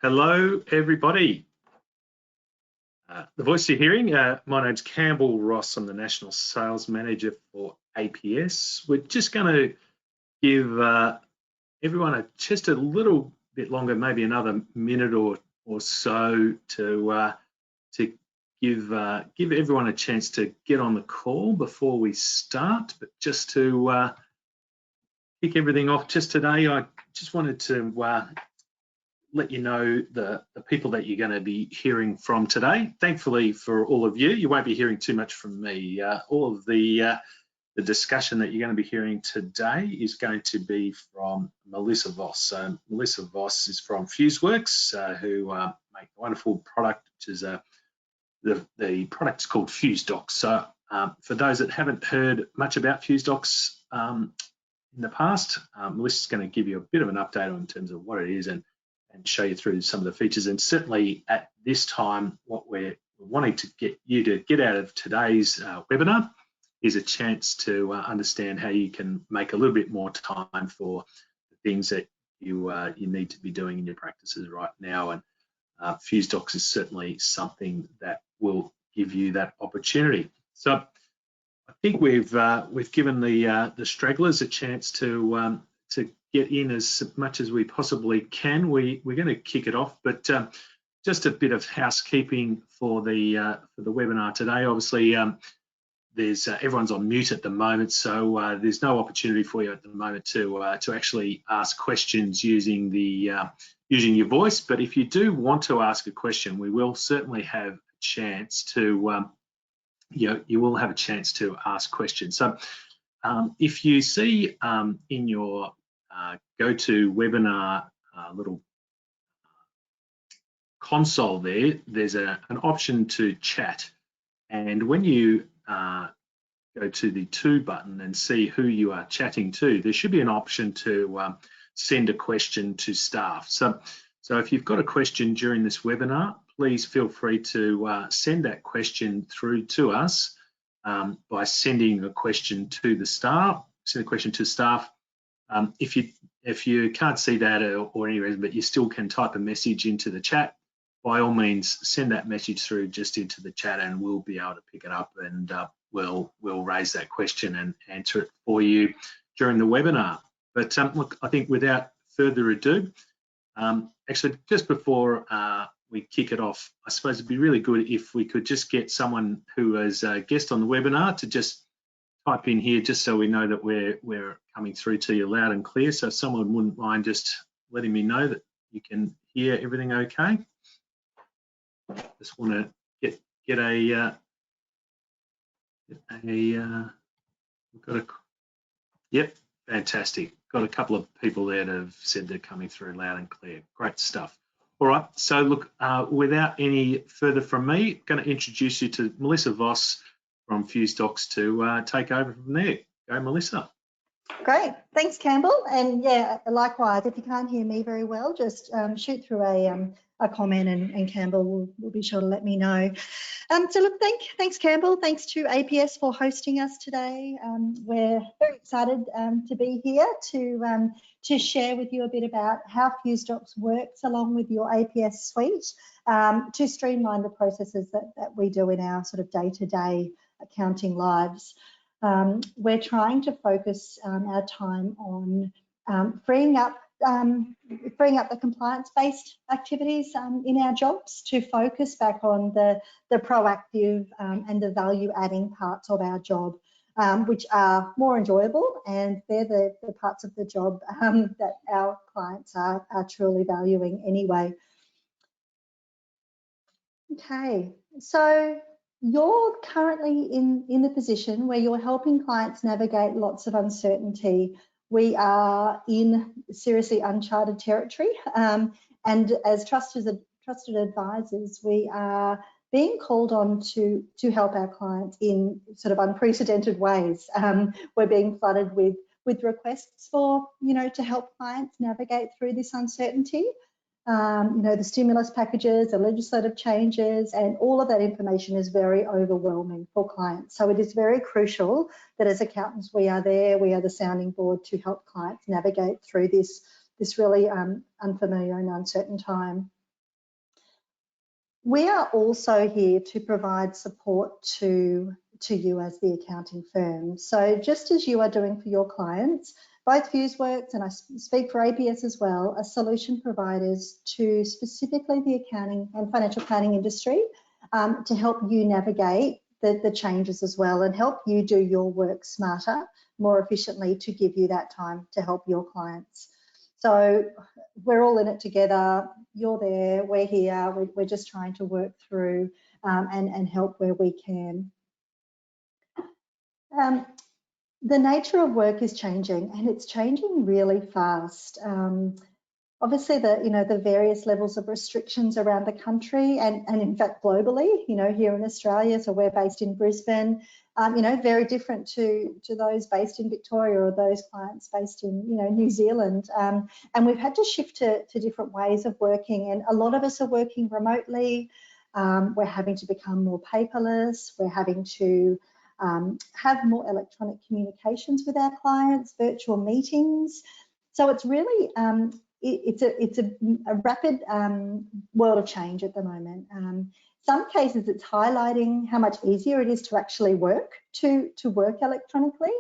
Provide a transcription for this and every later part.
Hello, everybody. The voice you're hearing, my name's Campbell Ross. I'm the National Sales Manager for APS. We're just going to give everyone just a little bit longer, maybe another minute or so to give everyone a chance to get on the call before we start. But just to kick everything off just today, I just wanted to let you know the people that you're going to be hearing from today. Thankfully for all of you, you won't be hearing too much from me. All of the discussion that you're going to be hearing today is going to be from Melissa Voss. Melissa Voss is from FuseWorks, who make a wonderful product, which is the product's called FuseDocs. So for those that haven't heard much about FuseDocs in the past, Melissa's going to give you a bit of an update in terms of what it is and show you through some of the features. And certainly at this time, what we're wanting to get you to get out of today's webinar is a chance to understand how you can make a little bit more time for the things that you need to be doing in your practices right now. And FuseDocs is certainly something that will give you that opportunity. So I think we've given the stragglers a chance to get in as much as we possibly can. We're going to kick it off, but just a bit of housekeeping for the webinar today. Obviously, there's everyone's on mute at the moment, so there's no opportunity for you at the moment to actually ask questions using using your voice. But if you do want to ask a question, we will certainly have a chance to you will have a chance to ask questions. So if you see in your GoToWebinar little console there's an option to chat, and when you go to the to button and see who you are chatting to, there should be an option to send a question to staff. So if you've got a question during this webinar, please feel free to send that question through to us by sending a question to the staff. Send a question to staff. If you can't see that or any reason, but you still can type a message into the chat, by all means send that message through just into the chat, and we'll be able to pick it up and we'll raise that question and answer it for you during the webinar. But look, I think without further ado, actually just before we kick it off, I suppose it'd be really good if we could just get someone who is a guest on the webinar to just type in here, just so we know that we're coming through to you loud and clear. So if someone wouldn't mind just letting me know that you can hear everything okay. Just want to get a we've got a, yep, fantastic. Got a couple of people there that have said they're coming through loud and clear. Great stuff. All right, so look, without any further from me, I'm going to introduce you to Melissa Voss from FuseDocs to take over from there. Go, Melissa. Great, thanks, Campbell. And yeah, likewise, if you can't hear me very well, just shoot through a comment and Campbell will be sure to let me know. So look, thanks Campbell, thanks to APS for hosting us today. We're very excited to be here to share with you a bit about how FuseDocs works along with your APS suite to streamline the processes that we do in our sort of day-to-day accounting lives. We're trying to focus our time on freeing up the compliance-based activities in our jobs to focus back on the proactive and the value-adding parts of our job, which are more enjoyable, and they're the parts of the job that our clients are truly valuing anyway. Okay, so you're currently in the position where you're helping clients navigate lots of uncertainty. We are in seriously uncharted territory, and as trusted advisors, we are being called on to help our clients in sort of unprecedented ways. We're being flooded with requests for, to help clients navigate through this uncertainty. The stimulus packages, the legislative changes, and all of that information is very overwhelming for clients. So it is very crucial that as accountants, we are the sounding board to help clients navigate through this really unfamiliar and uncertain time. We are also here to provide support to you as the accounting firm. So just as you are doing for your clients, both FuseWorks, and I speak for APS as well, are solution providers to specifically the accounting and financial planning industry to help you navigate the changes as well and help you do your work smarter, more efficiently, to give you that time to help your clients. So we're all in it together. You're there, we're here. We're just trying to work through and help where we can. The nature of work is changing, and it's changing really fast. Obviously, the various levels of restrictions around the country and in fact globally, here in Australia. So we're based in Brisbane, very different to those based in Victoria or those clients based in New Zealand. And we've had to shift to different ways of working, and a lot of us are working remotely. We're having to become more paperless. We're having to have more electronic communications with our clients, virtual meetings. So it's really it's a rapid world of change at the moment. Some cases it's highlighting how much easier it is to actually work electronically.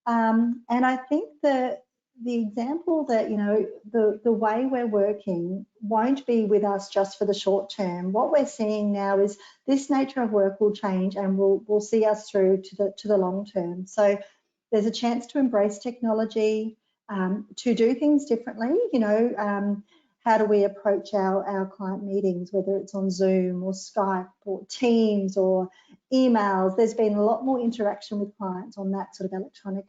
And I think the example that the way we're working won't be with us just for the short term. What we're seeing now is this nature of work will change and will see us through to the long term. So there's a chance to embrace technology, to do things differently. How do we approach our client meetings, whether it's on Zoom or Skype or Teams or emails? There's been a lot more interaction with clients on that sort of electronic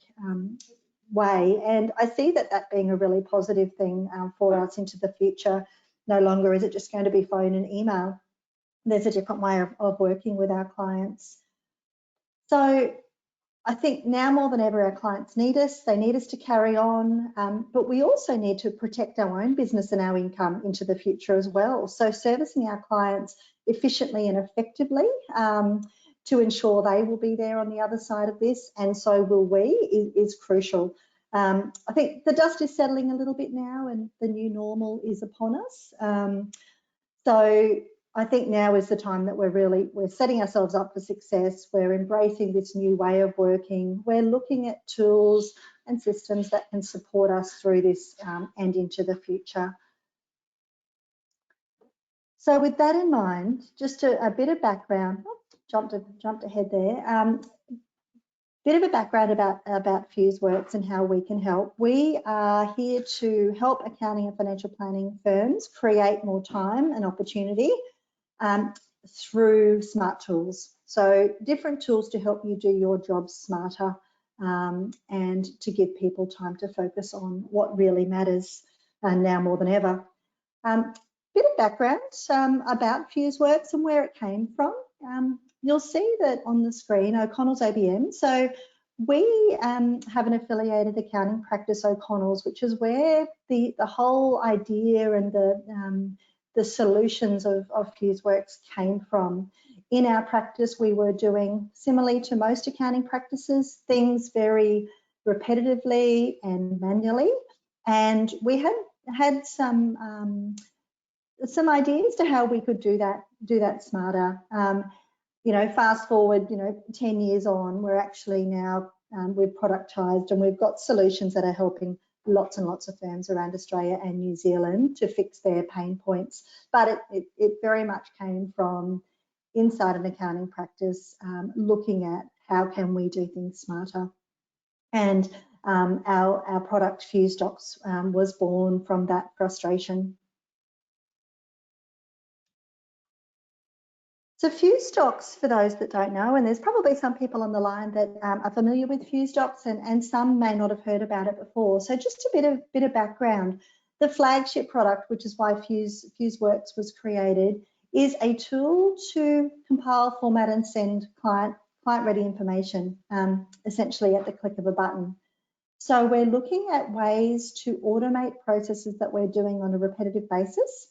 way, and I see that being a really positive thing for us into the future. No longer is it just going to be phone and email. There's a different way of working with our clients. So I think now more than ever, our clients need us. They need us to carry on, but we also need to protect our own business and our income into the future as well. So servicing our clients efficiently and effectively to ensure they will be there on the other side of this, and so will we, is crucial. I think the dust is settling a little bit now and the new normal is upon us. So I think now is the time that we're setting ourselves up for success. We're embracing this new way of working. We're looking at tools and systems that can support us through this and into the future. So with that in mind, just a bit of background. Jumped ahead there. Bit of a background about FuseWorks and how we can help. We are here to help accounting and financial planning firms create more time and opportunity through smart tools. So different tools to help you do your job smarter and to give people time to focus on what really matters now more than ever. Bit of background about FuseWorks and where it came from. You'll see that on the screen, O'Connell's ABM. So we have an affiliated accounting practice, O'Connell's, which is where the whole idea and the solutions of FuseWorks came from. In our practice, we were doing, similarly to most accounting practices, things very repetitively and manually, and we had some ideas to how we could do that smarter. Fast forward, 10 years on, we're actually now, we've productized and we've got solutions that are helping lots and lots of firms around Australia and New Zealand to fix their pain points. But it very much came from inside an accounting practice, looking at how can we do things smarter. And our product FuseDocs was born from that frustration. So FuseDocs, for those that don't know, and there's probably some people on the line that are familiar with FuseDocs and some may not have heard about it before. So just a bit of background. The flagship product, which is why FuseWorks was created, is a tool to compile, format and send client-ready information, essentially at the click of a button. So we're looking at ways to automate processes that we're doing on a repetitive basis,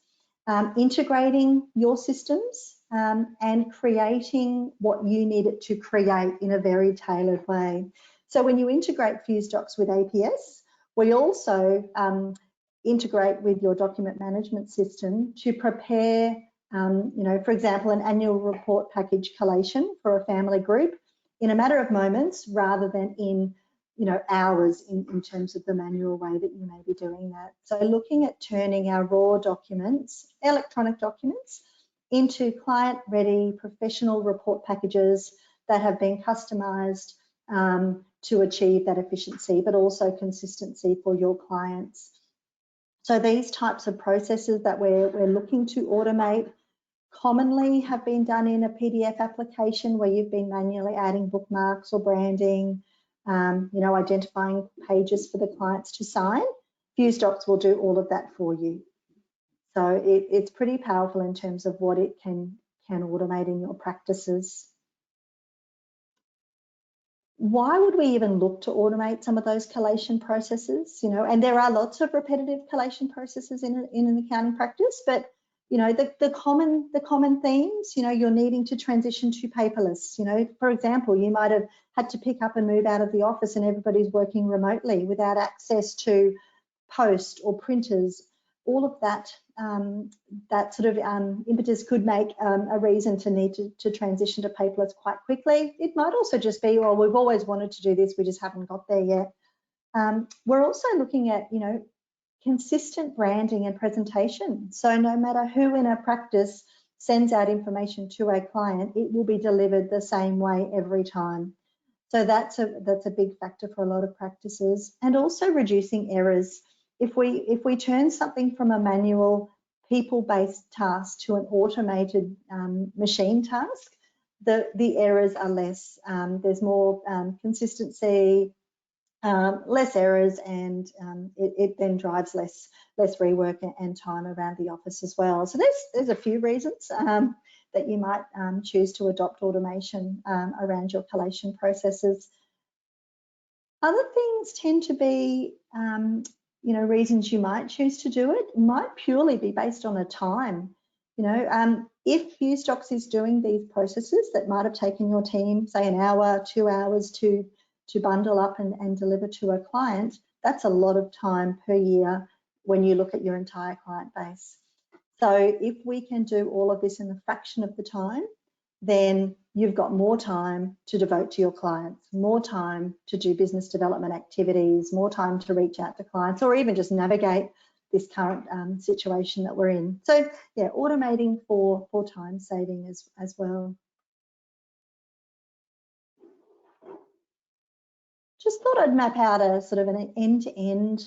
integrating your systems, and creating what you need it to create in a very tailored way. So when you integrate FuseDocs with APS, we also integrate with your document management system to prepare You know, for example, an annual report package collation for a family group in a matter of moments rather than in, you know, hours in terms of the manual way that you may be doing that. So looking at turning our raw documents, electronic documents, into client-ready professional report packages that have been customised to achieve that efficiency, but also consistency for your clients. So these types of processes that we're looking to automate commonly have been done in a PDF application where you've been manually adding bookmarks or branding, you know, identifying pages for the clients to sign. FuseWorks will do all of that for you. So it's pretty powerful in terms of what it can automate in your practices. Why would we even look to automate some of those collation processes? You know, and there are lots of repetitive collation processes in an accounting practice, but you know, the common themes, you know, you're needing to transition to paperless. You know, for example, you might have had to pick up and move out of the office and everybody's working remotely without access to post or printers. All of that, that sort of impetus could make a reason to need to transition to paperless quite quickly. It might also just be, well, we've always wanted to do this, we just haven't got there yet. We're also looking at, you know, consistent branding and presentation. So no matter who in a practice sends out information to a client, it will be delivered the same way every time. So that's a big factor for a lot of practices. And also reducing errors. If we turn something from a manual people-based task to an automated machine task, the errors are less. There's more consistency, less errors, and it then drives less rework and time around the office as well. So there's a few reasons that you might choose to adopt automation around your collation processes. Other things tend to be, you know, reasons you might choose to do it might purely be based on a time. You know, if FuseWorks is doing these processes that might have taken your team, say, an hour, 2 hours to bundle up and deliver to a client, that's a lot of time per year when you look at your entire client base. So if we can do all of this in a fraction of the time, then you've got more time to devote to your clients, more time to do business development activities, more time to reach out to clients, or even just navigate this current situation that we're in. So yeah, automating for time saving as well. Just thought I'd map out a sort of an end-to-end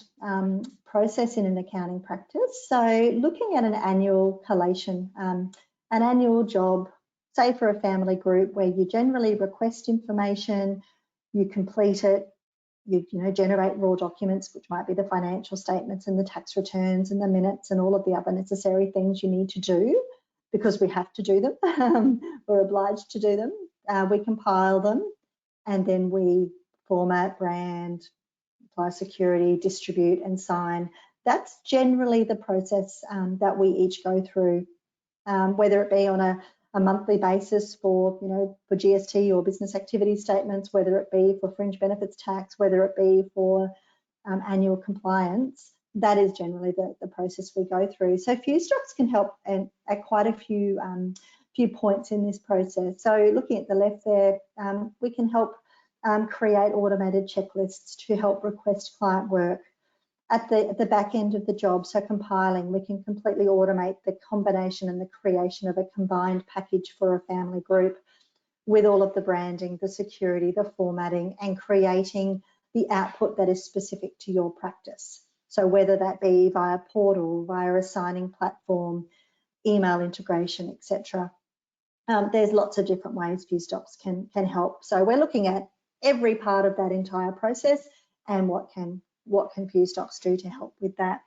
process in an accounting practice. So looking at an annual collation, an annual job, say for a family group where you generally request information, you complete it, you know, generate raw documents, which might be the financial statements and the tax returns and the minutes and all of the other necessary things you need to do because we have to do them. We're obliged to do them. We compile them and then we format, brand, apply security, distribute and sign. That's generally the process that we each go through, whether it be on a monthly basis for, you know, for GST or business activity statements, whether it be for fringe benefits tax, whether it be for annual compliance. That is generally the process we go through. So FuseWorks can help at quite a few points in this process. So looking at the left there, we can help create automated checklists to help request client work. At the back end of the job, so compiling, we can completely automate the combination and the creation of a combined package for a family group with all of the branding, the security, the formatting, and creating the output that is specific to your practice. So whether that be via portal, via a signing platform, email integration, etc. There's lots of different ways FuseWorks can help. So we're looking at every part of that entire process and what can FuseWorks do to help with that.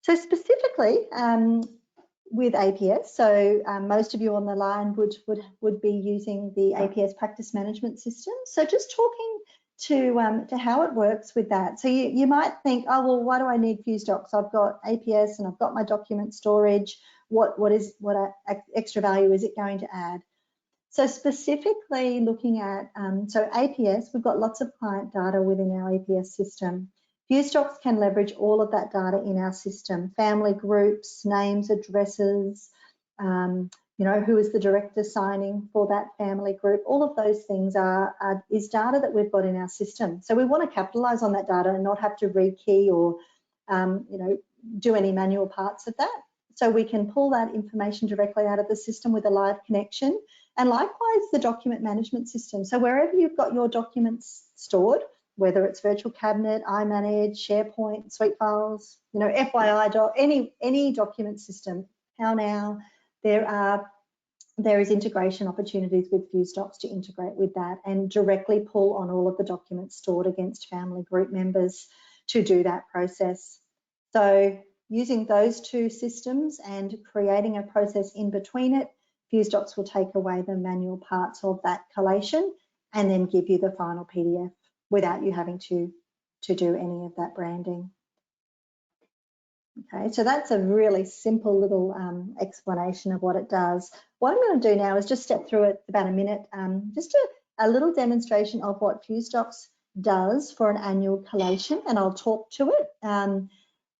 So specifically with APS, so most of you on the line would be using the APS practice management system. So just talking to how it works with that. So you might think, oh well, why do I need FuseWorks? I've got APS and I've got my document storage. What extra value is it going to add? So specifically looking at, so APS, we've got lots of client data within our APS system. FuseWorks can leverage all of that data in our system, family groups, names, addresses, you know, who is the director signing for that family group. All of those things is data that we've got in our system. So we want to capitalize on that data and not have to rekey or, you know, do any manual parts of that. So we can pull that information directly out of the system with a live connection. And likewise, the document management system. So wherever you've got your documents stored, whether it's virtual cabinet, iManage, SharePoint, Suite Files, you know, FYI doc, any document system, how now, there is integration opportunities with FuseWorks to integrate with that and directly pull on all of the documents stored against family group members to do that process. So using those two systems and creating a process in between it, FuseWorks will take away the manual parts of that collation and then give you the final PDF without you having to do any of that branding. Okay, so that's a really simple little explanation of what it does. What I'm going to do now is just step through it about a minute, just a little demonstration of what FuseWorks does for an annual collation, and I'll talk to it.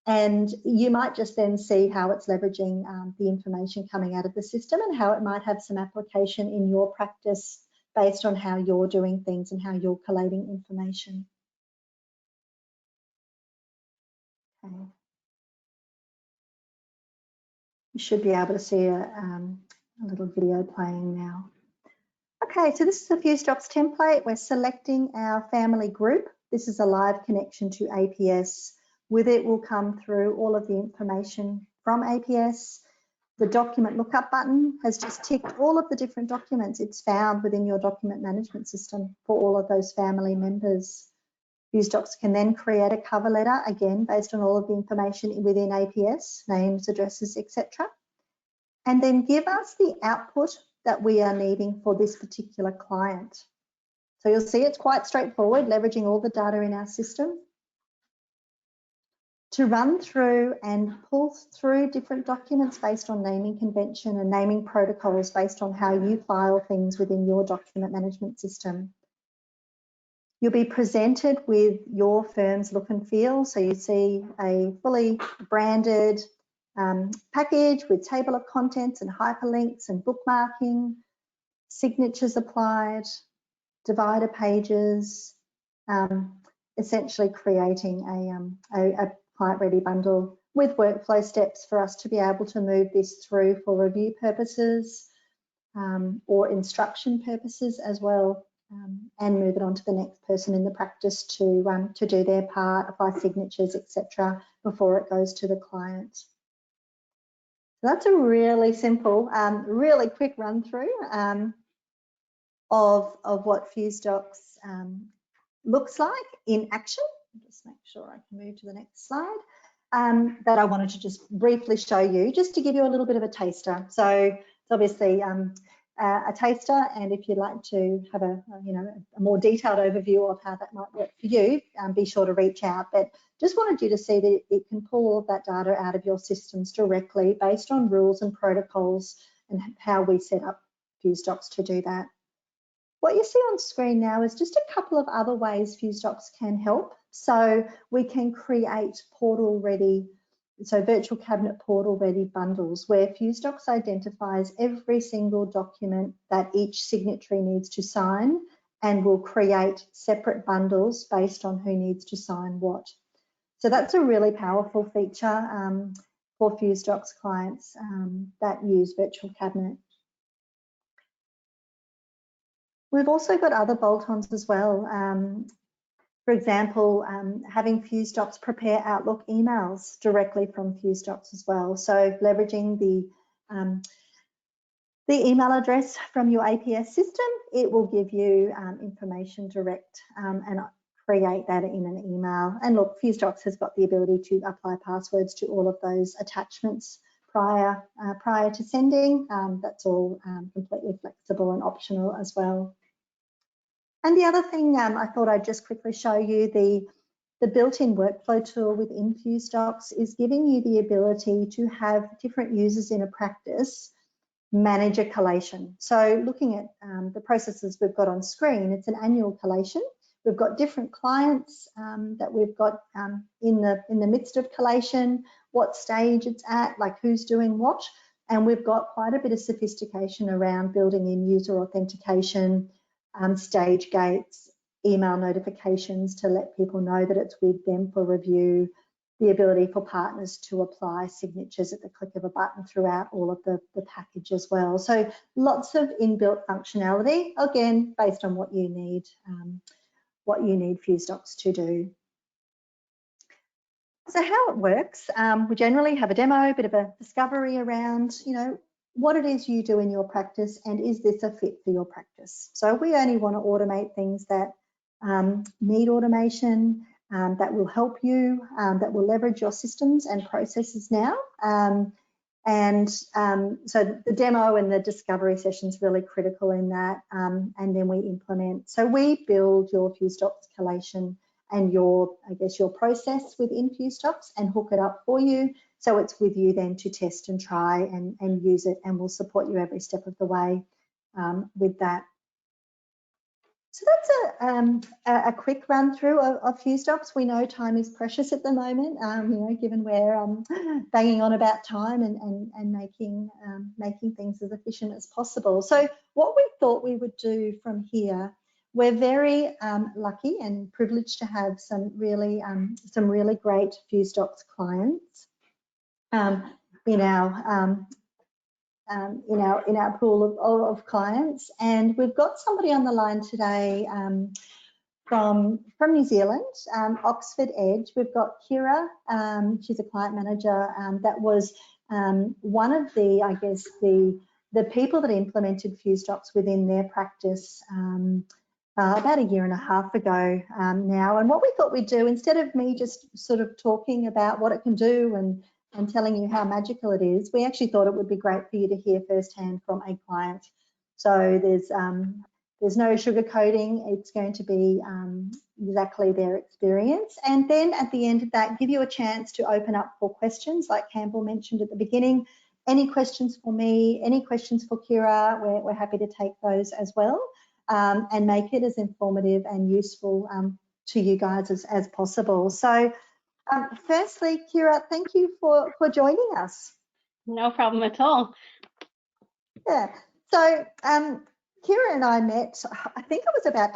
And you might just then see how it's leveraging the information coming out of the system and how it might have some application in your practice based on how you're doing things and how you're collating information. Okay. You should be able to see a little video playing now. Okay, so this is the FuseWorks template. We're selecting our family group. This is a live connection to APS. With it will come through all of the information from APS. The document lookup button has just ticked all of the different documents it's found within your document management system for all of those family members. FuseWorks can then create a cover letter, again, based on all of the information within APS, names, addresses, etc. And then give us the output that we are needing for this particular client. So you'll see it's quite straightforward, leveraging all the data in our system to run through and pull through different documents based on naming convention and naming protocols based on how you file things within your document management system. You'll be presented with your firm's look and feel. So you see a fully branded package with table of contents and hyperlinks and bookmarking, signatures applied, divider pages, essentially creating a client-ready bundle with workflow steps for us to be able to move this through for review purposes or instruction purposes as well. And move it on to the next person in the practice to do their part, apply signatures, etc., before it goes to the client. So that's a really simple, really quick run through of what FuseWorks looks like in action. Just make sure I can move to the next slide. That I wanted to just briefly show you, just to give you a little bit of a taster. So it's obviously a taster, and if you'd like to have a more detailed overview of how that might work for you, be sure to reach out. But just wanted you to see that it can pull all of that data out of your systems directly based on rules and protocols and how we set up FuseWorks to do that. What you see on screen now is just a couple of other ways FuseWorks can help. So we can create portal-ready, so virtual cabinet portal-ready bundles where FuseWorks identifies every single document that each signatory needs to sign and will create separate bundles based on who needs to sign what. So that's a really powerful feature for FuseWorks clients that use virtual cabinet. We've also got other bolt-ons as well. For example, having FuseWorks prepare Outlook emails directly from FuseWorks as well. So leveraging the email address from your APS system, it will give you information direct and create that in an email. And look, FuseWorks has got the ability to apply passwords to all of those attachments prior to sending. That's all completely flexible and optional as well. And the other thing I thought I'd just quickly show you, the built-in workflow tool within FuseWorks is giving you the ability to have different users in a practice manage a collation. So looking at the processes we've got on screen, it's an annual collation We've got different clients that we've got in the midst of collation, what stage it's at, like who's doing what. And we've got quite a bit of sophistication around building in user authentication, stage gates, email notifications to let people know that it's with them for review, the ability for partners to apply signatures at the click of a button throughout all of the package as well. So lots of inbuilt functionality, again, based on what you need FuseWorks to do. So how it works, we generally have a demo, a bit of a discovery around, what it is you do in your practice and is this a fit for your practice. So we only want to automate things that need automation, that will help you, that will leverage your systems and processes now. So the demo and the discovery session is really critical in that, and then we implement. So we build your FuseWorks collation and your process within FuseWorks and hook it up for you. So it's with you then to test and try and use it, and we'll support you every step of the way with that. So that's a quick run through of FuseWorks. We know time is precious at the moment, given we're banging on about time and making things as efficient as possible. So what we thought we would do from here, we're very lucky and privileged to have some really great FuseWorks clients in our pool of clients, and we've got somebody on the line today from New Zealand, Oxford Edge. We've got Kira. She's a client manager that was one of the people that implemented FuseWorks within their practice about a year and a half ago now. And what we thought we'd do, instead of me just sort of talking about what it can do and telling you how magical it is, we actually thought it would be great for you to hear firsthand from a client. So there's no sugarcoating. It's going to be exactly their experience. And then at the end of that, give you a chance to open up for questions, like Campbell mentioned at the beginning. Any questions for me, any questions for Kira, we're happy to take those as well, and make it as informative and useful to you guys as possible. So firstly, Kira, thank you for joining us. No problem at all. Yeah, so Kira and I met, I think it was about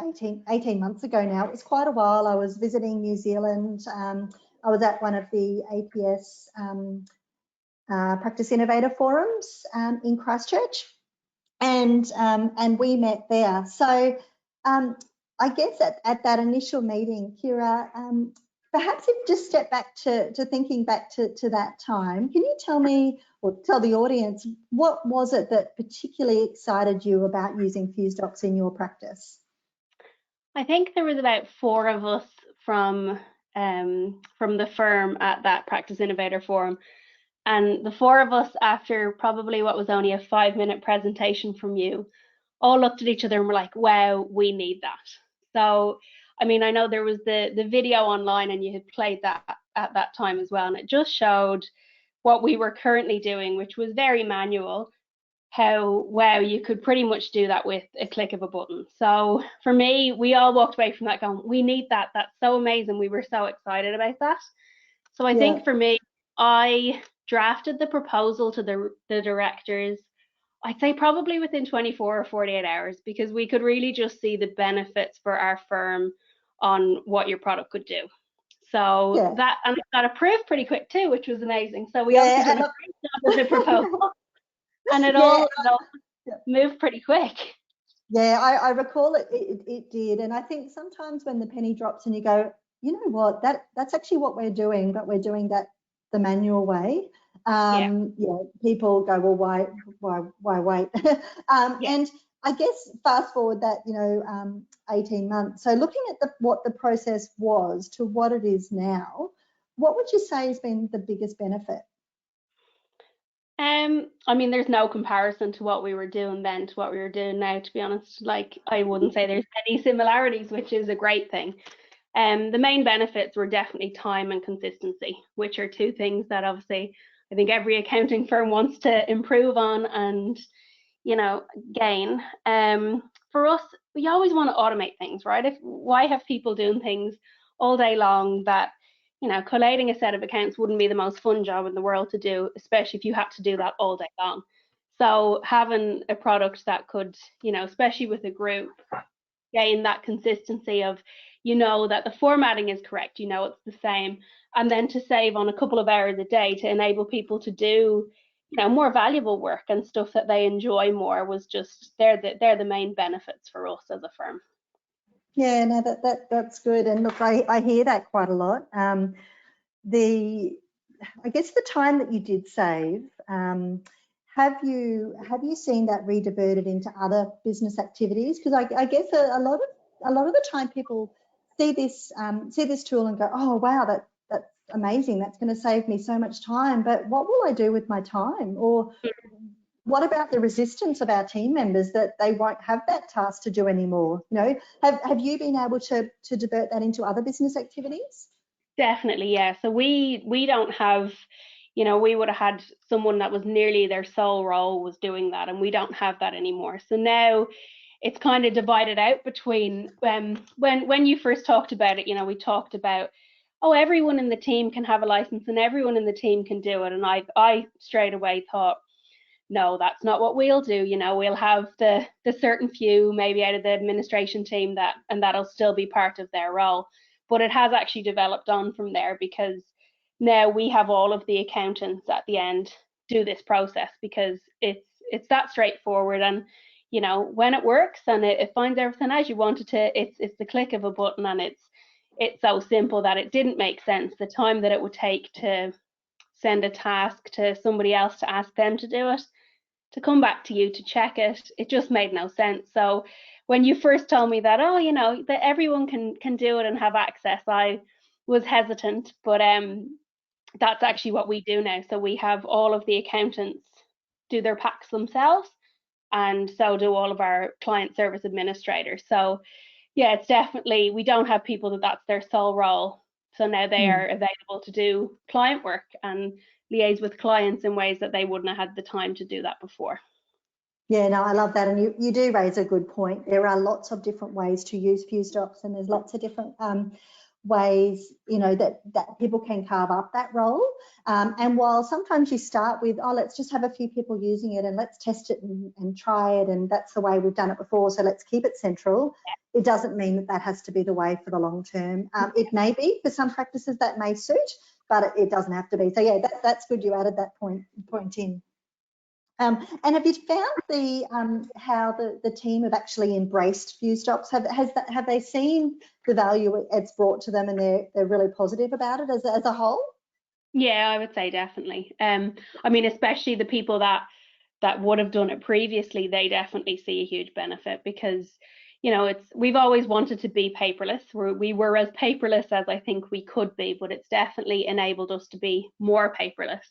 18 months ago now. It was quite a while. I was visiting New Zealand. I was at one of the APS Practice Innovator Forums in Christchurch, and we met there. So I guess at that initial meeting, Kira, perhaps if you just step back to thinking back to that time, can you tell me, or tell the audience, what was it that particularly excited you about using FuseWorks in your practice? I think there was about 4 of us from the firm at that Practice Innovator Forum. And the 4 of us, after probably what was only a 5-minute presentation from you, all looked at each other and were like, wow, we need that. So, I mean, I know there was the video online and you had played that at that time as well. And it just showed what we were currently doing, which was very manual, how, wow, you could pretty much do that with a click of a button. So for me, we all walked away from that going, we need that. That's so amazing. We were so excited about that. So I think for me, I drafted the proposal to the directors, I'd say probably within 24 or 48 hours, because we could really just see the benefits for our firm on what your product could do. So that, and it got approved pretty quick too, which was amazing. So we obviously did a great job with the proposal, and it all moved pretty quick. Yeah, I recall it did. And I think sometimes when the penny drops and you go, you know what, that's actually what we're doing, but we're doing that the manual way. People go, well, why wait? And I guess fast forward that 18 months. So looking at what the process was to what it is now, what would you say has been the biggest benefit? I mean, there's no comparison to what we were doing then to what we were doing now, to be honest. Like, I wouldn't say there's any similarities, which is a great thing. The main benefits were definitely time and consistency, which are 2 things that obviously I think every accounting firm wants to improve on and, gain. for us, we always want to automate things, right? Why have people doing things all day long that, you know, collating a set of accounts wouldn't be the most fun job in the world to do, especially if you had to do that all day long. So having a product that could, you know, especially with a group, gain that consistency of, you know, that the formatting is correct, you know, it's the same, and then to save on a couple of hours a day to enable people to do, you know, more valuable work and stuff that they enjoy more was just, they're the main benefits for us as a firm. Yeah, no, that's good. And look, I hear that quite a lot. I guess the time that you did save, have you seen that rediverted into other business activities? Because I guess a lot of the time people see this tool and go, oh wow, that's amazing, that's going to save me so much time. But what will I do with my time? Or what about the resistance of our team members that they won't have that task to do anymore? You know, have you been able to divert that into other business activities? Definitely, yeah. So we don't have, you know, we would have had someone that was nearly their sole role was doing that, and we don't have that anymore. So now it's kind of divided out between when you first talked about it, you know, we talked about, oh, everyone in the team can have a license and everyone in the team can do it. And I straight away thought, no, that's not what we'll do. You know, we'll have the certain few maybe out of the administration team and that'll still be part of their role. But it has actually developed on from there, because now we have all of the accountants at the end do this process, because it's that straightforward. And, you know, when it works and it finds everything as you want it to, it's the click of a button, and it's so simple that it didn't make sense. The time that it would take to send a task to somebody else to ask them to do it, to come back to you to check it, it just made no sense. So when you first told me that, oh, you know, that everyone can do it and have access, I was hesitant, but that's actually what we do now. So we have all of the accountants do their packs themselves, and so do all of our client service administrators. So yeah, it's definitely, we don't have people that's their sole role. So now they are available to do client work and liaise with clients in ways that they wouldn't have had the time to do that before. Yeah, no, I love that. And you do raise a good point. There are lots of different ways to use FuseWorks, and there's lots of different ways, you know, that people can carve up that role. And while sometimes you start with, oh, let's just have a few people using it and let's test it and try it, and that's the way we've done it before, so let's keep it central, it doesn't mean that has to be the way for the long term. It may be for some practices that may suit, but it doesn't have to be. So yeah, that's good you added that point in. And have you found how the team have actually embraced FuseWorks? Have they seen the value it's brought to them, and they're really positive about it as a whole? Yeah, I would say definitely. I mean, especially the people that would have done it previously, they definitely see a huge benefit, because, you know, we've always wanted to be paperless. We were as paperless as I think we could be, but it's definitely enabled us to be more paperless.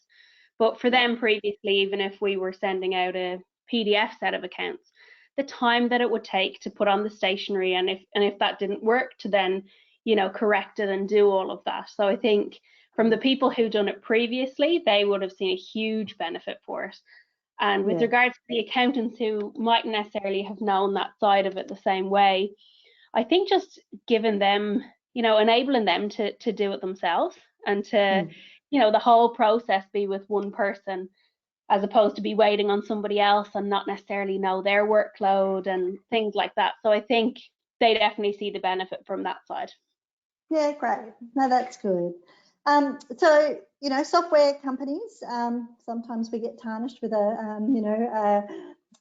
But for them previously, even if we were sending out a PDF set of accounts, the time that it would take to put on the stationery, and if that didn't work, to then, you know, correct it and do all of that. So I think from the people who done it previously, they would have seen a huge benefit for it. And with regards to the accountants who mightn't necessarily have known that side of it the same way, I think just giving them, you know, enabling them to do it themselves, and to, you know, the whole process be with one person, as opposed to be waiting on somebody else and not necessarily know their workload and things like that. So I think they definitely see the benefit from that side. Yeah, great. No, that's good. So, you know, software companies, sometimes we get tarnished with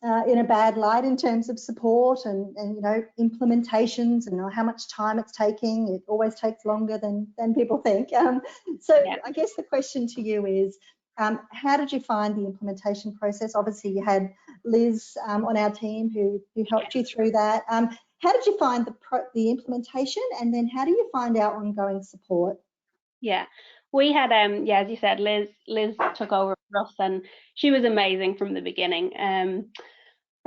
in a bad light in terms of support and you know, implementations and how much time it's taking. It always takes longer than people think. I guess the question to you is, how did you find the implementation process? Obviously, you had Liz on our team who helped you through that. How did you find the implementation, and then how do you find our ongoing support? Yeah, we had as you said, Liz took over for us, and she was amazing from the beginning. I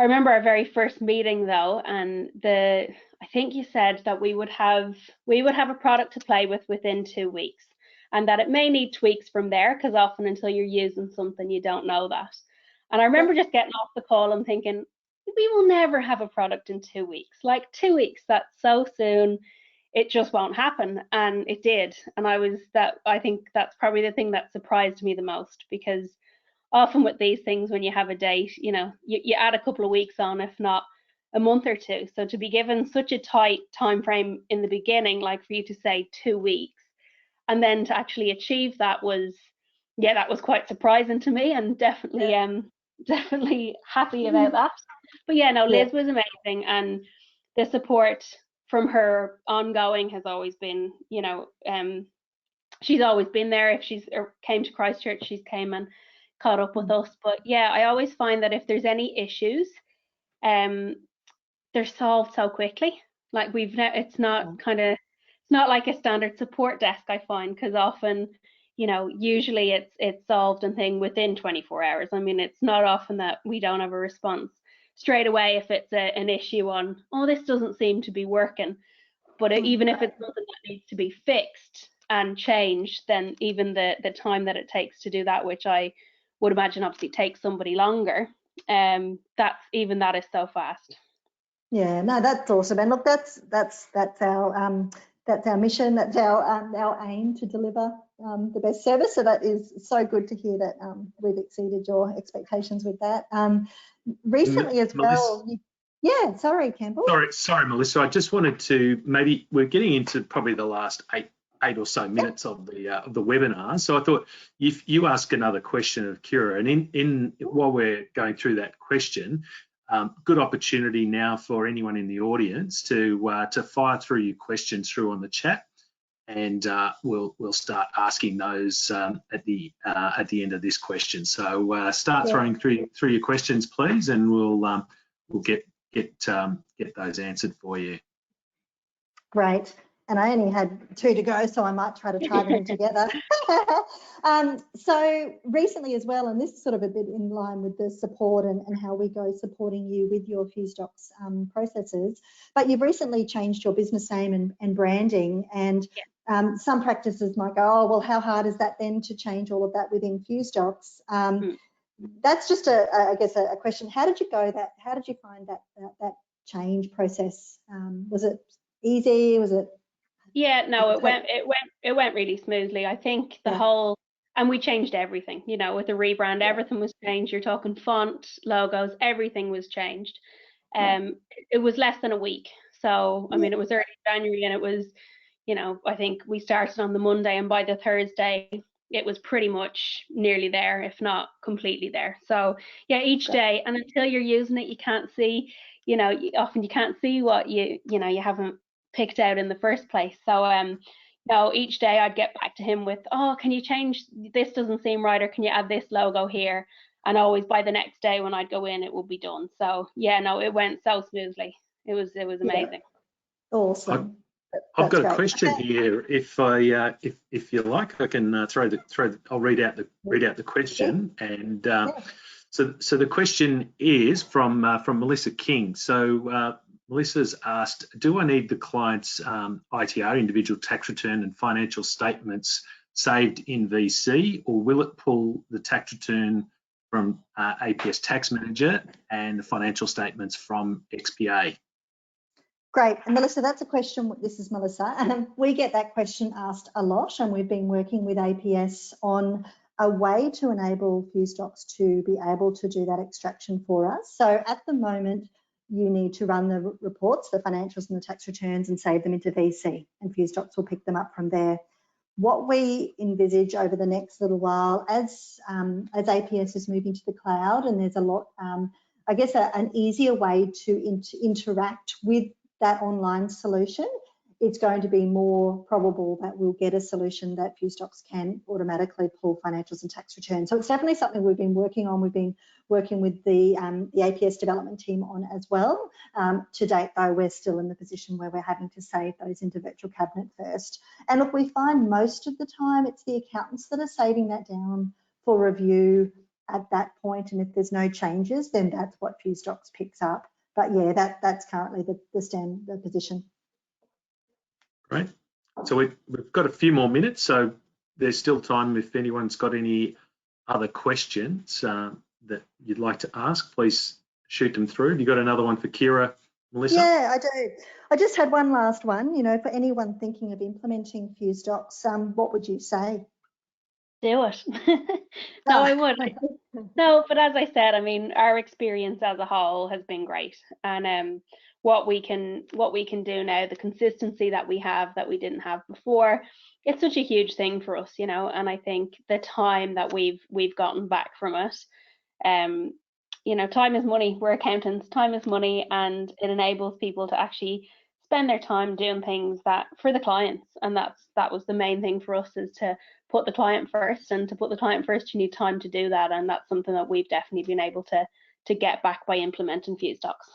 remember our very first meeting though, and I think you said that we would have a product to play with within 2 weeks, and that it may need tweaks from there, because often until you're using something you don't know that. And I remember just getting off the call and thinking, we will never have a product in 2 weeks. Like 2 weeks, that's so soon. It just won't happen. And it did. And I think that's probably the thing that surprised me the most, because often with these things, when you have a date, you add a couple of weeks on, if not a month or two. So to be given such a tight time frame in the beginning, like for you to say 2 weeks, and then to actually achieve that was quite surprising to me, and definitely happy about that. But yeah, no, Liz was amazing, and the support from her ongoing has always been, she's always been there. If she's came to Christchurch, she's came and caught up with us. But yeah, I always find that if there's any issues, they're solved so quickly. Like it's not like a standard support desk, I find, because often, usually it's solved and thing within 24 hours. I mean, it's not often that we don't have a response straight away if it's an issue on, oh, this doesn't seem to be working. But even if it's something that needs to be fixed and changed, then even the time that it takes to do that, which I would imagine obviously takes somebody longer, that is so fast. Yeah, no, that's awesome. And look, that's our mission. That's our aim, to deliver the best service. So that is so good to hear that we've exceeded your expectations with that. Recently as well. Yeah, sorry, Campbell. Sorry, Melissa. I just wanted to, maybe we're getting into probably the last eight or so minutes of the webinar. So I thought if you ask another question of Kira, and while we're going through that question, good opportunity now for anyone in the audience to fire through your questions through on the chat, and we'll start asking those at the end of this question. So start throwing through your questions, please, and we'll get those answered for you. Great. And I only had 2 to go, so I might try to tie them together. So recently as well, and this is sort of a bit in line with the support and how we go supporting you with your FuseWorks processes, but you've recently changed your business name and branding, and some practices might go, oh, well, how hard is that then to change all of that within FuseWorks? That's just I guess a question. How did you find that change process? Was it easy? Was it? Yeah, no, it went really smoothly. I think the whole, and we changed everything, with the rebrand, everything was changed. You're talking font, logos, everything was changed. It was less than a week. So, I mean, it was early January, and it was, I think we started on the Monday, and by the Thursday, it was pretty much nearly there, if not completely there. So yeah, each day, and until you're using it, you can't see, often you can't see what you haven't picked out in the first place. So each day I'd get back to him with, oh, can you change, this doesn't seem right, or can you add this logo here? And always by the next day when I'd go in, it will be done. So yeah, no, it went so smoothly. It was amazing. Awesome. I've got a question here. If you like, I can I'll read out the question. And so the question is from Melissa King. So Melissa's asked, do I need the client's ITR, individual tax return, and financial statements saved in VC, or will it pull the tax return from APS Tax Manager and the financial statements from XPA? Great. And Melissa, that's a question. This is Melissa. We get that question asked a lot, and we've been working with APS on a way to enable FuseWorks to be able to do that extraction for us. So at the moment, you need to run the reports, the financials and the tax returns, and save them into VC, and FuseWorks will pick them up from there. What we envisage over the next little while, as APS is moving to the cloud, and there's a lot, I guess, an easier way to interact with that online solution, it's going to be more probable that we'll get a solution that FuseWorks can automatically pull financials and tax returns. So it's definitely something we've been working on. We've been working with the APS development team on as well. To date, though, we're still in the position where we're having to save those into virtual cabinet first. And look, we find most of the time it's the accountants that are saving that down for review at that point. And if there's no changes, then that's what FuseWorks picks up. But yeah, that's currently the position. Great. So we've got a few more minutes, so there's still time if anyone's got any other questions that you'd like to ask. Please shoot them through. Have you got another one for Kira, Melissa? Yeah, I do. I just had one last one. You know, for anyone thinking of implementing FuseDocs, what would you say? Do it. No, I would. No, but as I said, I mean, our experience as a whole has been great, and what we can do now, the consistency that we have that we didn't have before, it's such a huge thing for us, you know. And I think the time that we've gotten back from it, you know, time is money. We're accountants. Time is money, and it enables people to actually spend their time doing things that for the clients, and that was the main thing for us, is to put the client first, and to put the client first, you need time to do that, and that's something that we've definitely been able to get back by implementing FuseDocs.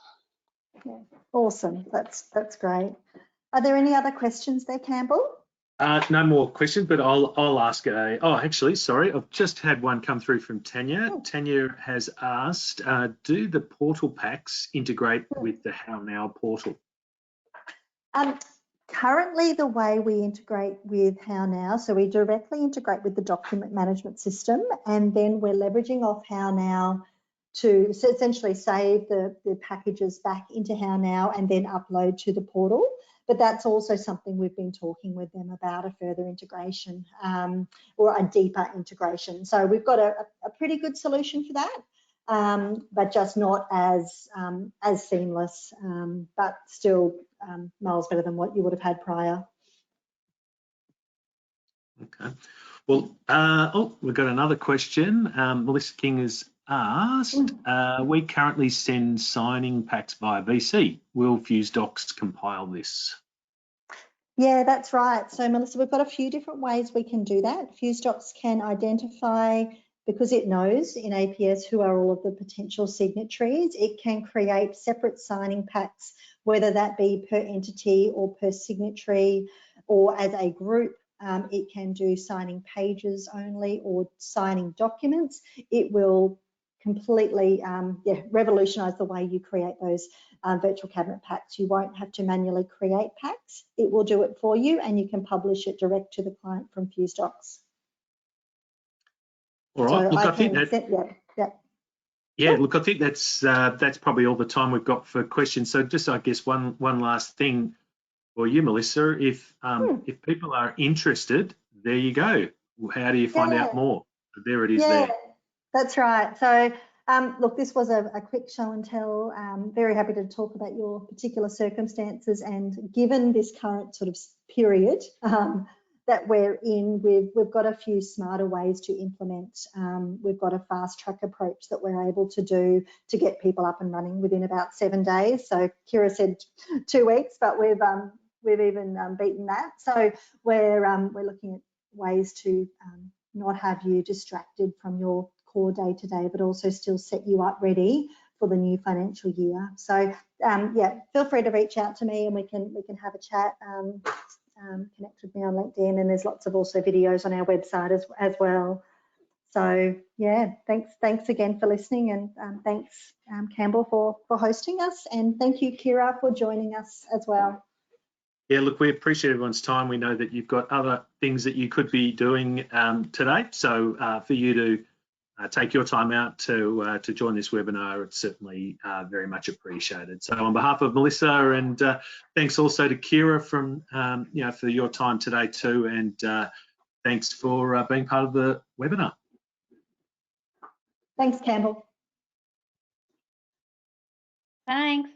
Yeah, awesome. That's great. Are there any other questions there, Campbell? No more questions, but I'll ask actually, sorry, I've just had one come through from Tanya. Tanya has asked, do the portal packs integrate with the How Now portal? Currently, the way we integrate with How Now, so we directly integrate with the document management system, and then we're leveraging off How Now to essentially save the packages back into How Now and then upload to the portal. But that's also something we've been talking with them about, a further integration or a deeper integration. So we've got a pretty good solution for that, but just not as seamless, but still miles better than what you would have had prior. Okay. Well, we've got another question. Melissa King has asked, we currently send signing packs via VC. Will FuseDocs compile this? Yeah, that's right. So Melissa, we've got a few different ways we can do that. FuseDocs can identify, because it knows in APS who are all of the potential signatories, it can create separate signing packs, whether that be per entity or per signatory or as a group. It can do signing pages only or signing documents. It will completely revolutionise the way you create those virtual cabinet packs. You won't have to manually create packs. It will do it for you, and you can publish it direct to the client from FuseDocs. All right. So look, I think look, I think that's probably all the time we've got for questions. So just, I guess, one last thing for you, Melissa. If people are interested, there you go. How do you find out more? There it is. There. That's right. So look, this was a quick show and tell. Very happy to talk about your particular circumstances, and given this current sort of period that we're in, we've got a few smarter ways to implement. We've got a fast track approach that we're able to do to get people up and running within about 7 days. So Kira said 2 weeks, but we've even beaten that. So we're looking at ways to not have you distracted from your core day-to-day, but also still set you up ready for the new financial year. So feel free to reach out to me, and we can have a chat. Connect with me on LinkedIn, and there's lots of also videos on our website as well. So yeah, thanks again for listening, and thanks Campbell for hosting us, and thank you Kira for joining us as well. Yeah, look, we appreciate everyone's time. We know that you've got other things that you could be doing today, so for you to take your time out to join this webinar, it's certainly very much appreciated. So on behalf of Melissa, and thanks also to Kira from for your time today too, and thanks for being part of the webinar. Thanks, Campbell. Thanks.